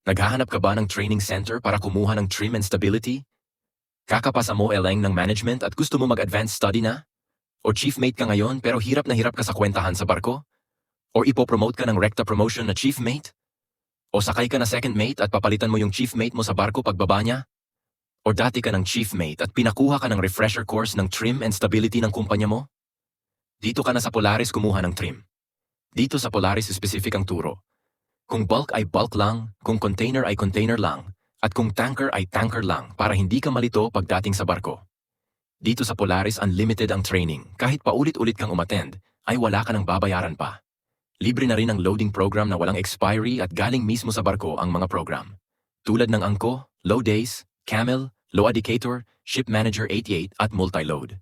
Naghahanap ka ba ng training center para kumuha ng trim and stability? Kakapasa mo eleng ng management at gusto mo mag-advanced study na? O chief mate ka ngayon pero hirap na hirap ka sa kwentahan sa barko? O ipopromote ka ng recta promotion na chief mate? O sakay ka na second mate at papalitan mo yung chief mate mo sa barko pagbaba niya? O dati ka ng chief mate at pinakuha ka ng refresher course ng trim and stability ng kumpanya mo? Dito ka na sa Polaris kumuha ng trim. Dito sa Polaris specific ang turo. Kung bulk ay bulk lang, kung container ay container lang, at kung tanker ay tanker lang para hindi ka malito pagdating sa barko. Dito sa Polaris unlimited ang training, kahit paulit-ulit kang umattend, ay wala ka nang babayaran pa. Libre na rin ang loading program na walang expiry at galing mismo sa barko ang mga program. Tulad ng Angko, Low Days, Camel, Low Indicator, Ship Manager 88 at Multi-Load.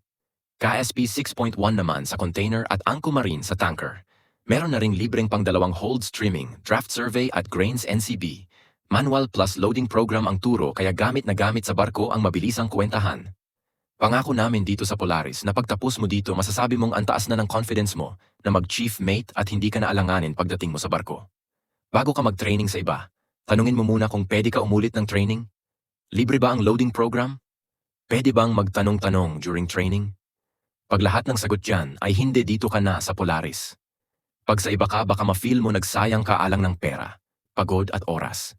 KSP 6.1 naman sa container at Angko Marine sa tanker. Meron na ring libreng pang-dalawang hold streaming, draft survey at grains NCB. Manual plus loading program ang turo kaya gamit na gamit sa barko ang mabilisang kwentahan. Pangako namin dito sa Polaris na pagtapos mo dito masasabi mong antaas na ng confidence mo na mag-chief mate at hindi ka na alanganin pagdating mo sa barko. Bago ka mag-training sa iba, tanungin mo muna kung pwede ka umulit ng training. Libre ba ang loading program? Pwede bang magtanong-tanong during training? Pag lahat ng sagot dyan ay hindi dito ka na sa Polaris. Pag sa iba ka baka ma-feel mo nagsayang ka alang ng pera, pagod at oras.